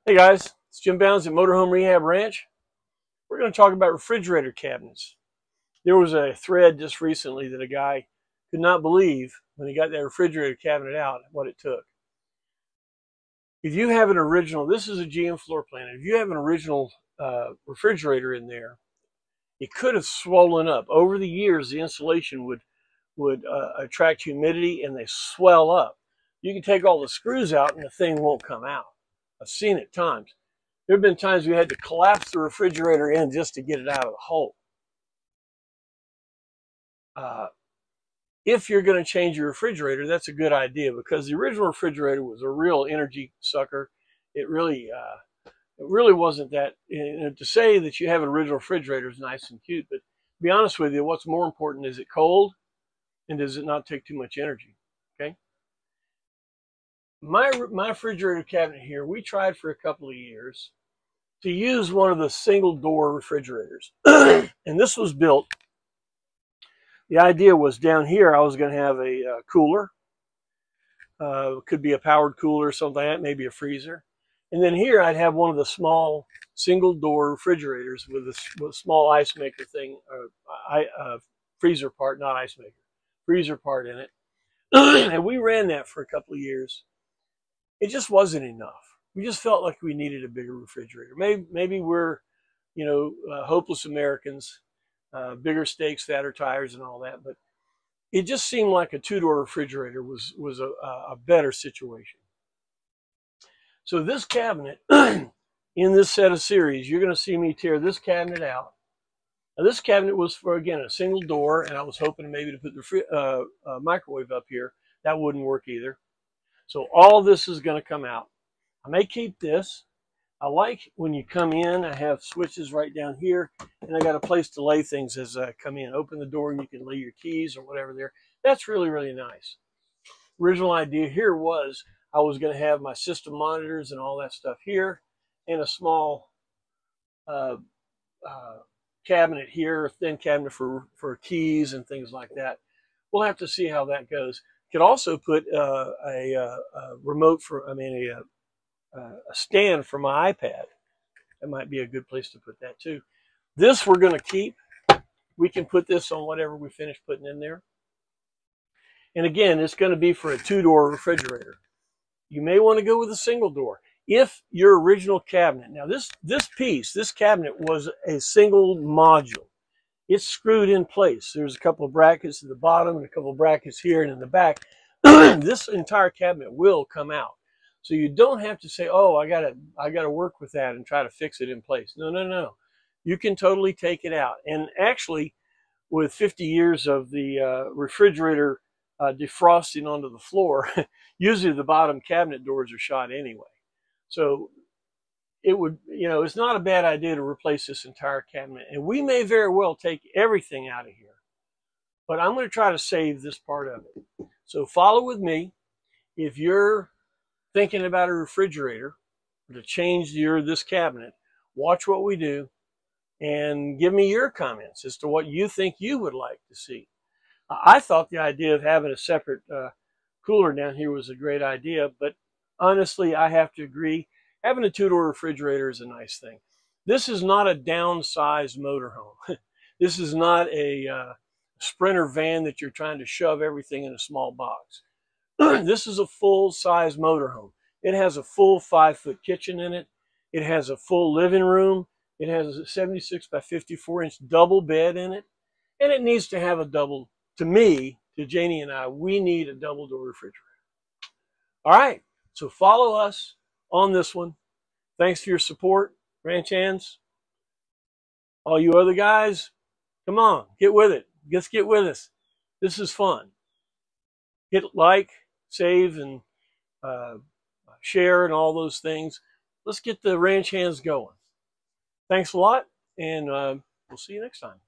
Hey guys, it's Jim Bounds at Motorhome Rehab Ranch. We're going to talk about refrigerator cabinets. There was a thread just recently that a guy could not believe when he got that refrigerator cabinet out what it took. If you have an original, this is a GM floor plan, if you have an original refrigerator in there, it could have swollen up. Over the years, the insulation would attract humidity and they swell up. You can take all the screws out and the thing won't come out. I've seen it times. There have been times we had to collapse the refrigerator in just to get it out of the hole. If you're going to change your refrigerator, that's a good idea because the original refrigerator was a real energy sucker. It really wasn't that. To say that you have an original refrigerator is nice and cute, but to be honest with you, what's more important, is it cold and does it not take too much energy? Okay. My refrigerator cabinet here, we tried for a couple of years to use one of the single door refrigerators. And this was built, the idea was down here I was going to have a cooler. Could be a powered cooler or something like that, maybe a freezer. And then here I'd have one of the small single door refrigerators with a small ice maker thing, freezer part, not ice maker, freezer part in it. And we ran that for a couple of years. It just wasn't enough. We just felt like we needed a bigger refrigerator. Maybe we're, hopeless Americans, bigger steaks, fatter tires, and all that. But it just seemed like a two-door refrigerator was a better situation. So this cabinet, in this set of series, you're going to see me tear this cabinet out. Now this cabinet was for, again, a single door, and I was hoping maybe to put the microwave up here. That wouldn't work either. So all this is going to come out. I may keep this. I like when you come in, I have switches right down here, and I got a place to lay things as I come in. Open the door and you can lay your keys or whatever there. That's really, really nice. Original idea here was I was going to have my system monitors and all that stuff here, and a small cabinet here, a thin cabinet for keys and things like that. We'll have to see how that goes. Could also put a remote for, a stand for my iPad. That might be a good place to put that too. This we're going to keep. We can put this on whatever we finish putting in there. And again, it's going to be for a two-door refrigerator. You may want to go with a single door. If your original cabinet, now this cabinet was a single module. It's screwed in place. There's a couple of brackets at the bottom and a couple of brackets here and in the back. This entire cabinet will come out. So you don't have to say, oh, I gotta work with that and try to fix it in place. No, no, no. You can totally take it out. And actually, with 50 years of the refrigerator defrosting onto the floor, usually the bottom cabinet doors are shot anyway. So it would, it's not a bad idea to replace this entire cabinet. And we may very well take everything out of here. But I'm going to try to save this part of it. So follow with me. If you're thinking about a refrigerator to change this cabinet, watch what we do and give me your comments as to what you think you would like to see. I thought the idea of having a separate cooler down here was a great idea, but honestly, I have to agree. Having a two-door refrigerator is a nice thing. This is not a downsized motorhome. This is not a Sprinter van that you're trying to shove everything in a small box. This is a full-size motorhome. It has a full 5-foot kitchen in it. It has a full living room. It has a 76 by 54-inch double bed in it. And it needs to have a double, to me, to Janie and I, we need a double-door refrigerator. All right, so follow us on this one. Thanks for your support, ranch hands. All you other guys, come on, get with it. Let's get with us. This is fun. Hit like, save, and share, and all those things. Let's get the ranch hands going. Thanks a lot, and we'll see you next time.